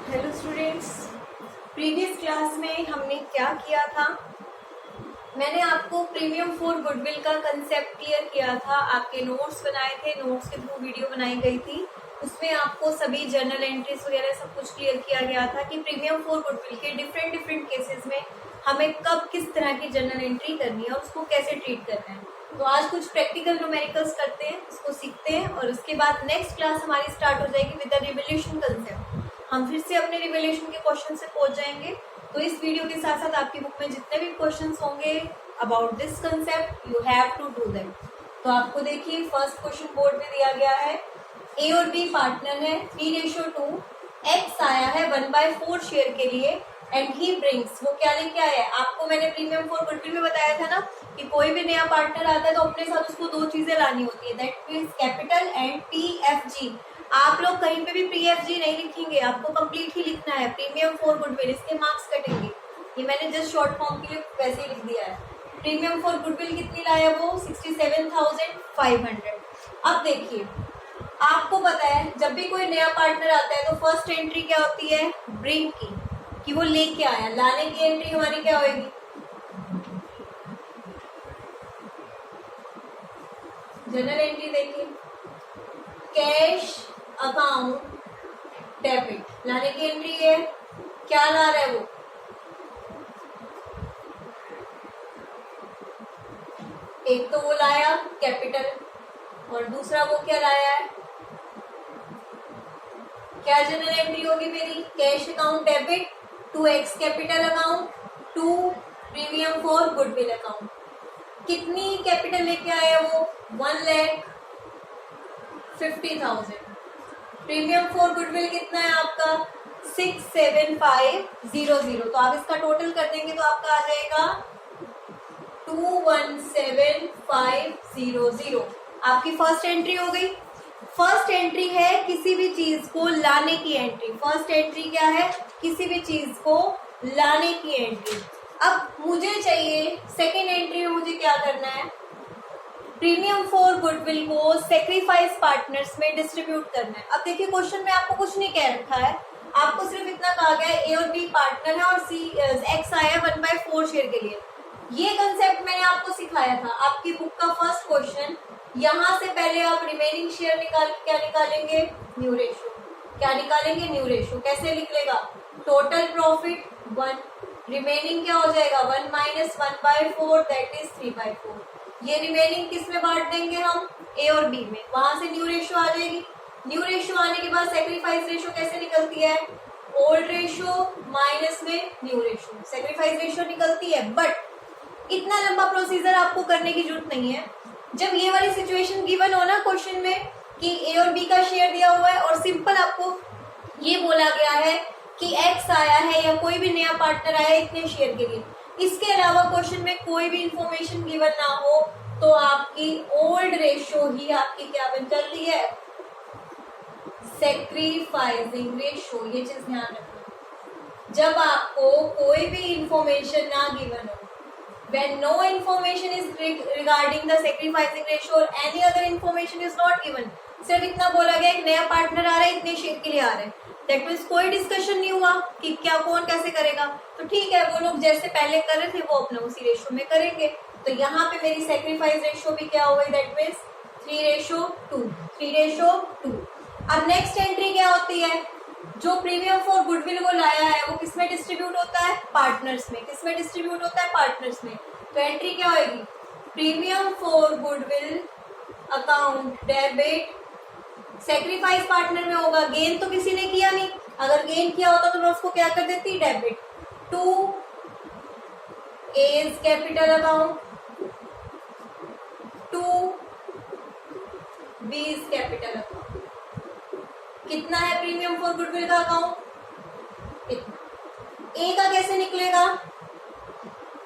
Hello students, previous class में हमने क्या किया था। मैंने आपको प्रीमियम फॉर गुडविल का कंसेप्ट क्लियर किया था। आपके नोट्स बनाए थे, नोट्स के थ्रू वीडियो बनाई गई थी। उसमें आपको सभी जर्नल एंट्रीज वगैरह सब कुछ क्लियर किया गया था कि प्रीमियम फॉर गुडविल के डिफरेंट केसेस में हमें कब किस तरह की जर्नल एंट्री करनी है और उसको कैसे ट्रीट करना है। तो आज कुछ प्रैक्टिकल न्यूमेरिकल्स करते हैं, उसको सीखते हैं और उसके बाद नेक्स्ट क्लास हमारी स्टार्ट हो जाएगी विद द रिवोल्यूशन कंसेप्ट। हम फिर से अपने रिवोल्यूशन के क्वेश्चन से पहुंच जाएंगे। तो इस वीडियो के साथ साथ आपकी बुक में जितने भी क्वेश्चंस होंगे about this concept you have to do them. तो आपको देखिए फर्स्ट क्वेश्चन बोर्ड में दिया गया है, ए और बी पार्टनर है, 3:2, एक्स आया है 1/4 शेयर के लिए एंड ही ब्रिंग्स, वो क्या लेके आया है। आपको मैंने प्रीमियम फॉर गुडविल में बताया था ना कि कोई भी नया पार्टनर आता है तो अपने साथ उसको दो चीजें लानी होती है, that means capital and PFG। आप लोग कहीं पे भी PFG नहीं लिखेंगे, आपको कंप्लीट ही लिखना है प्रीमियम फॉर गुडविल, इसके मार्क्स कटेंगे। ये मैंने जस्ट शॉर्ट फॉर्म के लिए वैसे ही लिख दिया है। प्रीमियम फॉर गुडविल कितनी लाया वो 67,500। अब देखिए आपको पता है जब भी कोई नया पार्टनर आता है तो फर्स्ट एंट्री क्या होती है, ब्रिंग की, कि वो लेके आया। लाने की एंट्री हमारी क्या होगी, जनरल एंट्री देखिए, कैश अकाउंट डेबिट। लाने की एंट्री है, क्या ला रहा है वो, एक तो वो लाया कैपिटल और दूसरा वो क्या लाया है, क्या जनरल एंट्री होगी मेरी, cash account debit to X capital account to premium for goodwill account. कितनी कैपिटल लेके आया वो, 1,50,000। प्रीमियम फॉर गुडविल कितना है आपका 67500। तो आप इसका टोटल कर देंगे तो आपका आ जाएगा 217,500। आपकी फर्स्ट एंट्री हो गई। फर्स्ट एंट्री है किसी भी चीज को लाने की एंट्री। फर्स्ट एंट्री क्या है, किसी भी चीज को लाने की एंट्री। अब मुझे चाहिए सेकेंड एंट्री में मुझे क्या करना है, प्रीमियम फॉर गुडविल को सेक्रीफाइस पार्टनर्स में डिस्ट्रीब्यूट करना है। अब देखिए क्वेश्चन में आपको कुछ नहीं कह रखा है, आपको सिर्फ इतना कहा गया है ए और बी पार्टनर है और एक्स आया है 1/4 शेयर के लिए। ये कंसेप्ट मैंने आपको सिखाया था आपकी बुक का फर्स्ट क्वेश्चन। यहाँ से पहले आप रिमेनिंग शेयर क्या निकालेंगे, न्यू रेशो। क्या निकालेंगे, न्यू रेशो। कैसे निकलेगा, टोटल प्रॉफिट 1, रिमेनिंग क्या हो जाएगा 1 - 1/4 दैट इज 3/4। ये रिमेनिंग किस में बांट देंगे हम, ए और बी में। वहां से न्यू रेशो आ जाएगी। न्यू रेशो आने के बाद सेक्रीफाइस रेशो कैसे निकलती है, ओल्ड रेशो माइनस में न्यू रेशो, सेक्रीफाइस रेशो निकलती है। बट इतना लंबा प्रोसीजर आपको करने की जरूरत नहीं है। जब ये वाली सिचुएशन गिवन हो ना क्वेश्चन में कि ए और बी का शेयर दिया हुआ है और सिंपल आपको ये बोला गया है कि एक्स आया है या कोई भी नया पार्टनर आया है इतने शेयर के लिए, इसके अलावा क्वेश्चन में कोई भी इंफॉर्मेशन गिवन ना हो तो आपकी ओल्ड रेशो ही आपकी क्या बन जाती है, सेक्रीफाइसिंग रेशो। ये चीज ध्यान रखना, जब आपको कोई भी इंफॉर्मेशन ना गिवन हो, when no information is regarding the sacrificing ratio or any other information is not given, सिर्फ इतना बोला गया एक नया पार्टनर आ रहा है इतने शेयर के लिए आ रहा है, दैट मीन्स कोई डिस्कशन नहीं हुआ कि क्या कौन कैसे करेगा। तो ठीक है, वो लोग जैसे पहले कर रहे थे वो अपना उसी रेशो में करेंगे। तो यहाँ पे मेरी सेक्रीफाइस रेशो भी क्या हो गई, दैट मीन्स 3:2। अब नेक्स्ट एंट्री क्या होती है, जो प्रीमियम फॉर गुडविल को लाया है वो किसमें डिस्ट्रीब्यूट होता है, पार्टनर्स में। किसमें डिस्ट्रीब्यूट होता है, पार्टनर्स में। तो एंट्री क्या होगी, premium for goodwill account debit, sacrifice partner में होगा। गेन तो किसी ने किया नहीं, अगर गेन किया होता तो मैं उसको क्या कर देती, debit to A's capital account to B's capital account. कितना है प्रीमियम फॉर गुडविल का अकाउंट, इतना। ए का कैसे निकलेगा,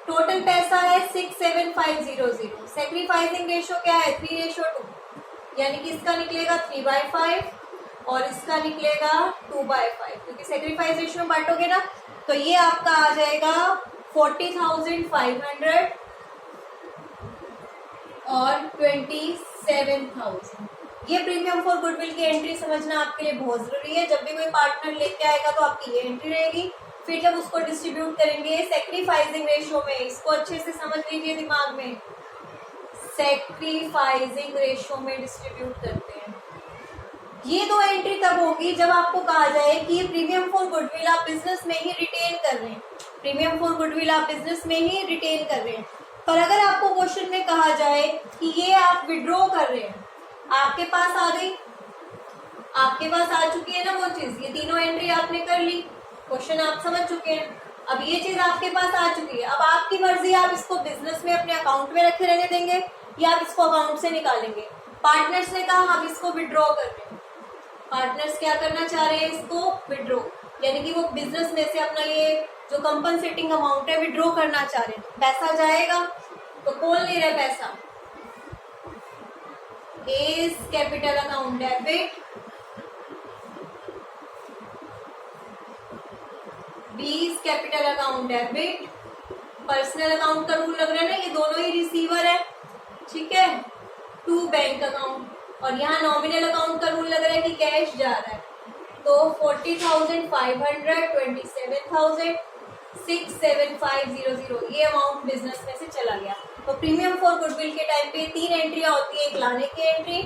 टोटल पैसा है 67500, सेक्रीफाइसिंग रेशो क्या है 3:2, यानी कि इसका निकलेगा 3/5 और इसका निकलेगा 2/5, क्योंकि सेक्रीफाइस रेशो में बांटोगे ना। तो ये आपका आ जाएगा 40,500 और 27,000। ये प्रीमियम फॉर गुडविल की एंट्री समझना आपके लिए बहुत जरूरी है। जब भी कोई पार्टनर लेके आएगा तो आपकी ये एंट्री रहेगी। फिर जब उसको डिस्ट्रीब्यूट करेंगे सैक्रिफाइसिंग रेशियो में, इसको अच्छे से समझ लीजिए दिमाग में, सैक्रिफाइसिंग रेशियो में डिस्ट्रीब्यूट करते हैं। ये दो एंट्री तब होगी जब आपको कहा जाए कि ये प्रीमियम फॉर गुडविल आप बिजनेस में ही रिटेन कर रहे हैं, प्रीमियम फॉर गुडविल आप बिजनेस में ही रिटेन कर रहे हैं। पर अगर आपको क्वेश्चन में कहा जाए कि ये आप विड्रॉ कर रहे हैं, आपके पास आ गई, आपके पास आ चुकी है ना वो चीज, ये तीनों एंट्री आपने कर ली, क्वेश्चन आप समझ चुके हैं। अब ये चीज आपके पास आ चुकी है, अब आपकी मर्जी, आप इसको बिजनेस में अपने अकाउंट में रखे रहने देंगे या आप इसको अकाउंट से निकालेंगे। पार्टनर्स ने कहा हम इसको विड्रॉ कर रहे हैं, पार्टनर्स क्या करना चाह रहे हैं, इसको विड्रॉ, यानी कि वो बिजनेस में से अपना ये जो कंपनसेटिंग अमाउंट है विड्रॉ करना चाह रहे हैं। पैसा जाएगा तो कौन ले रहा है पैसा, A's capital account debit, B's capital account debit, personal account का रूल लग रहा है ना, ये दोनों ही रिसीवर है, ठीक है, टू बैंक अकाउंट, और यहाँ नॉमिनल अकाउंट का रूल लग रहा है कि कैश जा रहा है, तो 40,500, 27,000, 67500 ये अमाउंट बिजनेस में से चला गया। तो प्रीमियम फॉर गुडविल के टाइम पे तीन एंट्रियां होती है, एक लाने की एंट्री,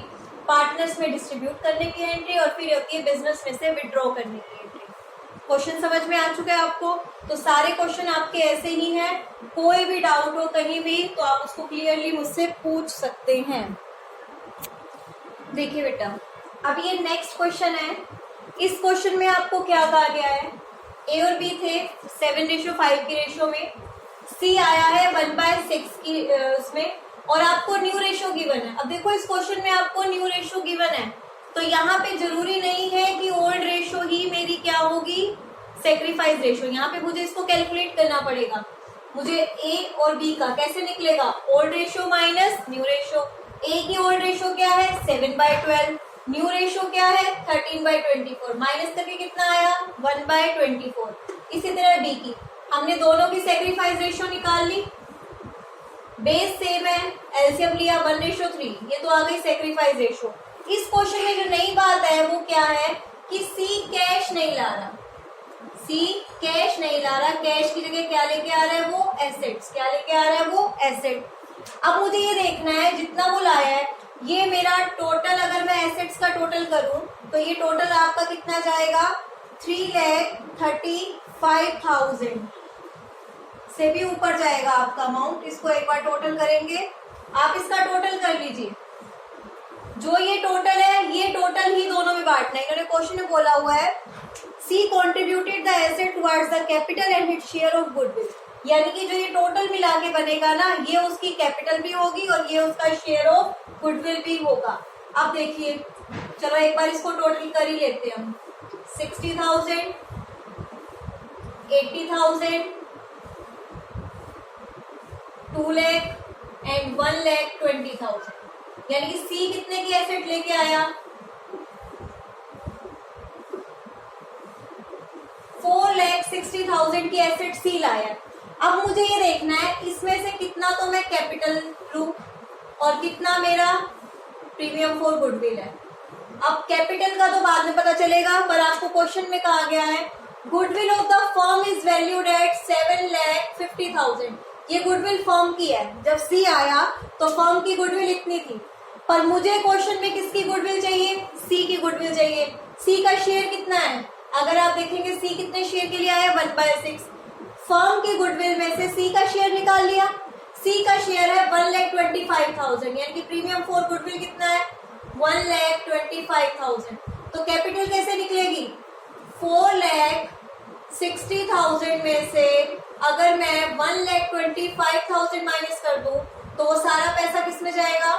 पार्टनर्स में डिस्ट्रीब्यूट करने की एंट्री, और फिर होती है बिजनेस में से विड्रॉ करने की एंट्री। क्वेश्चन समझ में आ चुका है आपको? तो सारे क्वेश्चन आपके ऐसे ही हैं, कोई भी डाउट हो कहीं भी तो आप उसको क्लियरली मुझसे पूछ सकते हैं। देखिए बेटा, अब ये नेक्स्ट क्वेश्चन है, इस क्वेश्चन में आपको क्या कहा गया है, ए और बी थे 7:5 की रेशियो में, सी आया है 1/6 की उसमें, और आपको न्यू रेशियो गिवन है। अब देखो इस क्वेश्चन में आपको न्यू रेशियो गिवन है, तो यहाँ पे जरूरी नहीं है कि ओल्ड रेशियो ही मेरी क्या होगी, सेक्रीफाइस रेशियो। यहाँ पे मुझे इसको कैलकुलेट करना पड़ेगा, मुझे ए और बी का कैसे निकलेगा, old ratio minus new ratio. A की ओल्ड रेशियो क्या है 7/12, न्यू रेशियो क्या है 13/24, माइनस करके कितना आया 1/24। इसी तरह डी की, हमने दोनों की सेक्रीफाइस रेशियो निकाल ली, बेस सेम है, एलसीएम लिया 1:3, ये तो आ गई सेक्रीफाइस रेशियो। इस क्वेश्चन में जो नई बात है वो क्या है कि सी कैश नहीं ला रहा, सी कैश नहीं ला रहा, कैश की जगह क्या लेके आ रहा है वो एसेट्स, क्या लेके आ रहा है वो एसेट। अब मुझे ये देखना है जितना वो लाया है, ये मेरा टोटल, अगर मैं एसेट्स का टोटल करूं तो ये टोटल आपका कितना जाएगा 3,35,000 से भी ऊपर जाएगा आपका अमाउंट। इसको एक बार टोटल करेंगे, आप इसका टोटल कर लीजिए, जो ये टोटल है ये टोटल ही दोनों में बांटना है। इन्होंने क्वेश्चन में बोला हुआ है C contributed the asset towards the capital and its share of goodwill, यानी कि जो ये टोटल मिला के बनेगा ना, ये उसकी कैपिटल भी होगी और ये उसका शेयर ऑफ गुडविल भी होगा। अब देखिए, चलो एक बार इसको टोटल कर ही लेते हैं हम, 60,000, 80,000, 2 लाख एंड 1,20,000, यानी कि सी कितने की एसेट लेके आया 4,60,000 की एसेट सी लाया। अब मुझे ये देखना है इसमें से कितना तो मैं कैपिटल लूं और कितना मेरा प्रीमियम फॉर गुडविल है। अब कैपिटल का तो बाद में पता चलेगा, पर आपको क्वेश्चन में कहा गया है goodwill of the firm is valued at 7,50,000। ये गुडविल फर्म की है, जब सी आया तो फर्म की गुडविल इतनी थी, पर मुझे क्वेश्चन में किसकी गुडविल चाहिए, सी की गुडविल चाहिए। सी का शेयर कितना है, अगर आप देखेंगे सी कितने शेयर के लिए आया 1/6, फर्म की गुडविल में से सी का शेयर निकाल लिया, सी का शेयर है 1,25,000, यानी कि प्रीमियम फॉर गुडविल कितना है 1,25,000। तो कैपिटल कैसे निकलेगी 4,60,000 में से अगर मैं 1,25,000 माइनस कर दूं तो वो सारा पैसा किस में जाएगा,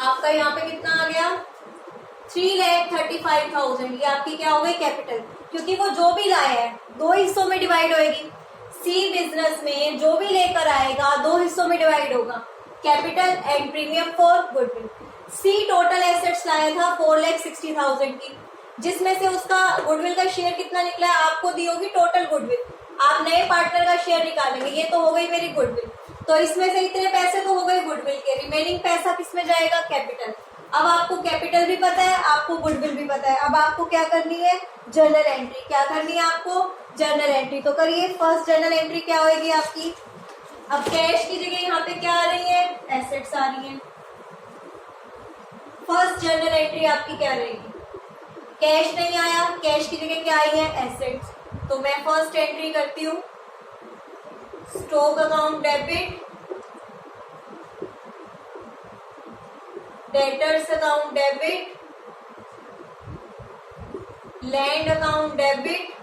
आपका यहाँ पे कितना आ गया 3,35,000। ये आपकी क्या हो गई कैपिटल, क्योंकि वो जो भी लाया है दो हिस्सों में डिवाइड होएगी। सी बिजनेस में जो भी लेकर आएगा दो हिस्सों में डिवाइड होगा, capital and premium for goodwill. C total assets लाया था 4,60,000 की, जिसमें से उसका गुडविल का शेयर कितना निकला है, आपको दी होगी टोटल गुडविल, आप नए पार्टनर का शेयर निकालेंगे, ये तो हो गई मेरी गुडविल। तो इसमें से इतने पैसे तो हो गए गुडविल के, रिमेनिंग पैसा किस में जाएगा कैपिटल। अब आपको कैपिटल भी पता है, आपको गुडविल भी पता है, अब आपको क्या करनी है, जर्नल एंट्री। क्या करनी है आपको, जर्नल एंट्री। तो करिए, फर्स्ट जर्नल एंट्री क्या होगी आपकी। अब कैश की जगह यहाँ पे क्या आ रही है, एसेट्स आ रही है। फर्स्ट जर्नल एंट्री आपकी क्या रहेगी, कैश नहीं आया, कैश की जगह क्या आई है, एसेट्स। तो मैं फर्स्ट एंट्री करती हूँ, stock account debit, debtors account debit, land account debit,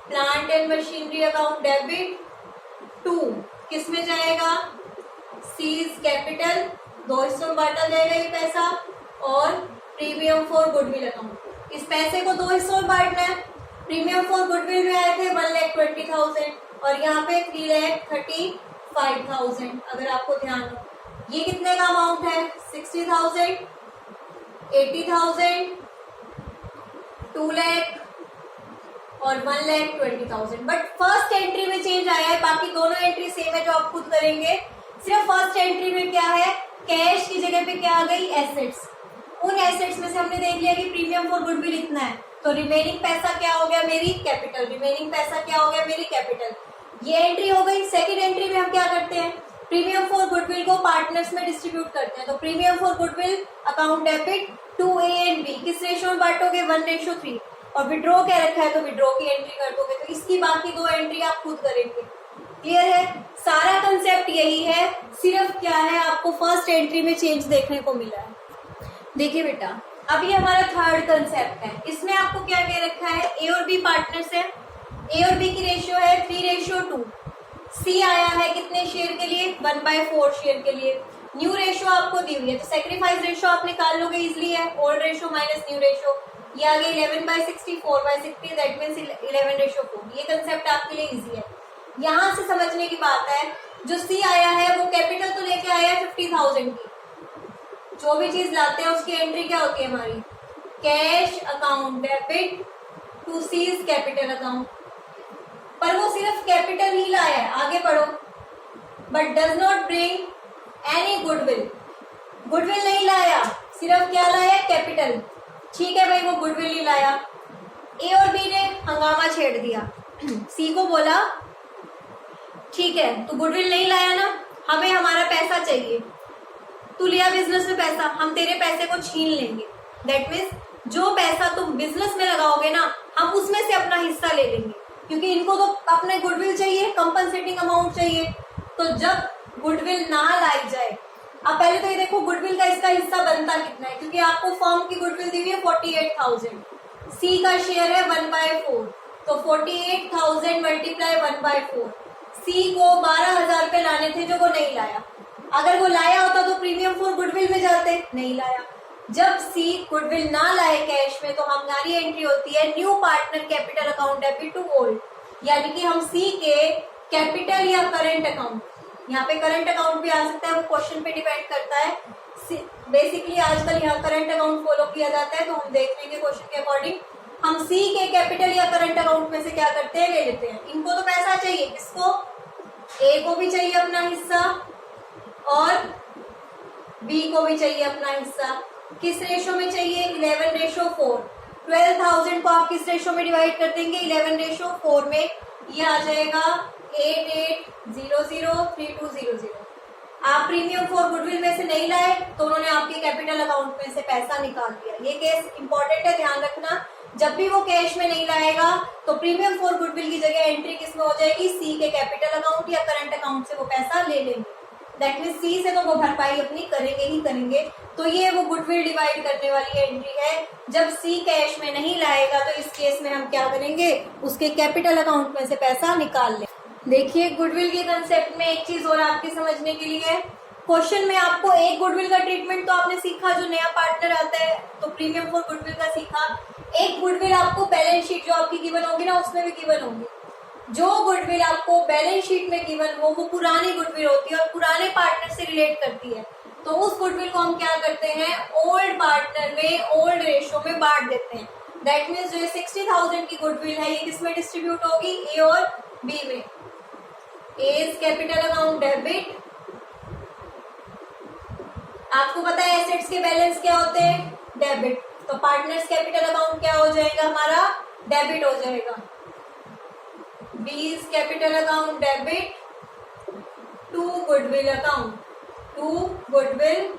plant and machinery account debit. 2 किस में जाएगा, सीज कैपिटल, 2 हिस्सों में बांटा जाएगा ये पैसा, और प्रीमियम फॉर गुडविल अकाउंट। इस पैसे को 2 हिस्सों में बांटना है। प्रीमियम फॉर गुडविल में आए थे 1,20,000 और यहाँ पे 3,35,000। अगर आपको ध्यान हो, ये कितने का अमाउंट है, 60,000, 80,000, 2 लाख और 1,20,000। बट फर्स्ट एंट्री में चेंज आया है, बाकी दोनों एंट्री सेम है जो आप खुद करेंगे। सिर्फ फर्स्ट एंट्री में क्या है, कैश की जगह पे क्या आ गई, एसेट्स। उन एसेट्स में से हमने देख लिया कि प्रीमियम फॉर गुडविल इतना है, तो रिमेनिंग पैसा क्या हो गया, मेरी कैपिटल। रिमेनिंग पैसा क्या हो गया, मेरी कैपिटल। ये एंट्री हो गई। सेकंड एंट्री में हम क्या करते हैं, प्रीमियम फॉर गुडविल को पार्टनर्स में डिस्ट्रीब्यूट करते हैं। तो premium for goodwill account debit to A and B, किस रेशो में बांटोगे, 1:3। और विड्रॉ क्या रखा है, तो विड्रॉ की एंट्री कर दोगे। तो इसकी बाकी 2 एंट्री आप खुद करेंगे। क्लियर है, सारा कंसेप्ट यही है, सिर्फ क्या है, आपको फर्स्ट एंट्री में चेंज देखने को मिला है। देखिए बेटा, अब ये हमारा थर्ड कंसेप्ट है। इसमें आपको क्या कह रखा है, ए और बी पार्टनर्स है, ए और बी की रेशियो है 3:2। सी आया है कितने शेयर के लिए, 1/4 शेयर के लिए। न्यू रेशियो आपको दी हुई है, तो सेक्रीफाइस रेशियो आप निकाल लोगे, इजिली है, old ratio minus new ratio. ये आ गई 11/60, 4/60, दैट मीन्स 11:4। ये कंसेप्ट आपके लिए इजी है। यहाँ से समझने की बात है, जो सी आया है वो कैपिटल तो लेके आया है 50,000 की। जो भी चीज लाते हैं उसकी एंट्री क्या होती है हमारी, cash account debit to C's capital account. पर वो सिर्फ कैपिटल ही लाया है, आगे पढ़ो, but does not bring any goodwill. Goodwill नहीं लाया, सिर्फ क्या लाया, कैपिटल। ठीक है भाई, वो गुडविल ही लाया। ए और बी ने हंगामा छेड़ दिया। सी को बोला, ठीक है तू गुडविल नहीं लाया ना, हमें हमारा पैसा चाहिए, तू लिया बिजनेस में पैसा, हम तेरे पैसे को छीन लेंगे। दैट मीन्स जो पैसा तुम बिजनेस में लगाओगे ना, हम उसमें से अपना हिस्सा ले लेंगे, क्योंकि इनको तो अपने गुडविल चाहिए, कंपनसेटिंग अमाउंट चाहिए। तो जब गुडविल ना लाई जाए, अब पहले तो ये देखो गुडविल का इसका हिस्सा बनता कितना है, क्योंकि आपको फर्म की गुडविल दी हुई है 48,000, सी का शेयर है 1/4, तो 48,000 मल्टीप्लाई 1/4। सी को 12,000 रुपए लाने थे जो वो नहीं लाया। अगर वो लाया होता तो प्रीमियम फॉर गुडविल में जाते, नहीं लाया। जब सी गुडविल ना लाए कैश में, तो हमारी एंट्री होती है new partner capital account debit to old, यानी कि हम सी के कैपिटल या करंट अकाउंट, यहाँ पे करंट अकाउंट भी आ सकता है, वो क्वेश्चन पे डिपेंड करता है। बेसिकली आजकल यहाँ करंट अकाउंट फॉलो किया जाता है, तो हम देख लेंगे क्वेश्चन के अकॉर्डिंग। हम सी के कैपिटल या करंट अकाउंट में से क्या करते हैं, ले लेते हैं। इनको तो पैसा चाहिए, किसको, ए को भी चाहिए अपना हिस्सा और बी को भी चाहिए अपना हिस्सा। किस रेशो में चाहिए, 11:4। 12,000 को आप किस रेशो में डिवाइड कर देंगे, 11:4 में। ये आ जाएगा 88003200। आप प्रीमियम फॉर गुडविल में से नहीं लाए, तो उन्होंने आपके कैपिटल अकाउंट में से पैसा निकाल दिया। ये केस इंपॉर्टेंट है, ध्यान रखना। जब भी वो कैश में नहीं लाएगा, तो प्रीमियम फॉर गुडविल की जगह एंट्री किस में हो जाएगी, सी के कैपिटल अकाउंट या करंट अकाउंट से वो पैसा ले लेंगे। दैट मीन सी से तो वो भरपाई अपनी करेंगे ही करेंगे। तो ये वो गुडविल डिवाइड करने वाली एंट्री है। जब सी कैश में नहीं लाएगा, तो इस केस में हम क्या करेंगे, उसके कैपिटल अकाउंट में से पैसा निकाल लें। देखिए गुडविल के कंसेप्ट में एक चीज और आपके समझने के लिए, क्वेश्चन में आपको एक गुडविल का ट्रीटमेंट तो आपने सीखा, जो नया पार्टनर आता है तो प्रीमियम फॉर गुडविल का सीखा। एक गुडविल आपको बैलेंस शीट जो आपकी गिवन होगी ना, उसमें भी गिवन होगी। जो गुडविल आपको बैलेंस शीट में गिवन हो, वो पुरानी गुडविल होती है और पुराने पार्टनर से रिलेट करती है। तो उस गुडविल को हम क्या करते हैं, ओल्ड पार्टनर में ओल्ड रेशो में बांट देते हैं। दैट मीन्स जो 60,000 की गुडविल है, ये किसमें डिस्ट्रीब्यूट होगी, ए और बी में। ए इज कैपिटल अकाउंट डेबिट, आपको पता है एसेट्स के बैलेंस क्या होते हैं, डेबिट, तो पार्टनर्स कैपिटल अकाउंट क्या हो जाएगा हमारा, डेबिट हो जाएगा। B's capital account debit to goodwill account, to goodwill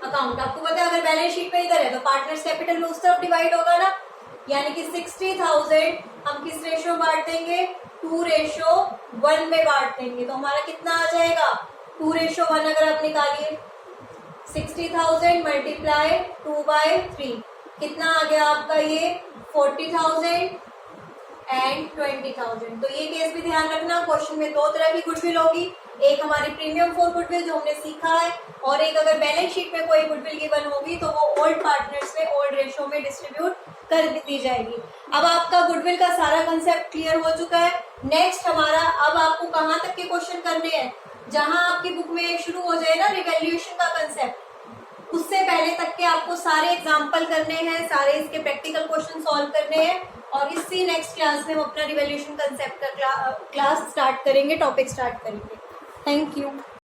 account. आपको पता है अगर बैलेंस शीट पे इधर है तो पार्टनर्स कैपिटल में उस तरफ डिवाइड होगा ना, यानी कि 60,000 हम किस रेशो में बांट देंगे, 2:1 में बांट देंगे। तो हमारा कितना आ जाएगा, 2:1 अगर आप निकालिए 60,000 मल्टीप्लाई 2/3 कितना आ गया आपका ये 40,000 एंड 20,000। तो ये केस भी ध्यान रखना, क्वेश्चन में दो तरह की गुडविल होगी, एक हमारी प्रीमियम फॉर गुडविल जो हमने सीखा है, और एक अगर बैलेंस शीट में कोई गुडविल गिवन होगी तो वो ओल्ड पार्टनर्स में ओल्ड रेशो में डिस्ट्रीब्यूट कर दी जाएगी। अब आपका गुडविल का सारा कंसेप्ट क्लियर हो चुका है। नेक्स्ट हमारा अब आपको कहाँ तक के क्वेश्चन करने हैं, जहां आपकी बुक में शुरू हो जाए ना रिवैल्यूएशन का कंसेप्ट, उससे पहले तक के आपको सारे एग्जाम्पल करने हैं, सारे इसके प्रैक्टिकल क्वेश्चन सॉल्व करने हैं, और इसी नेक्स्ट क्लास में हम अपना रिवैल्यूएशन कंसेप्ट का क्लास स्टार्ट करेंगे, टॉपिक स्टार्ट करेंगे। Thank you.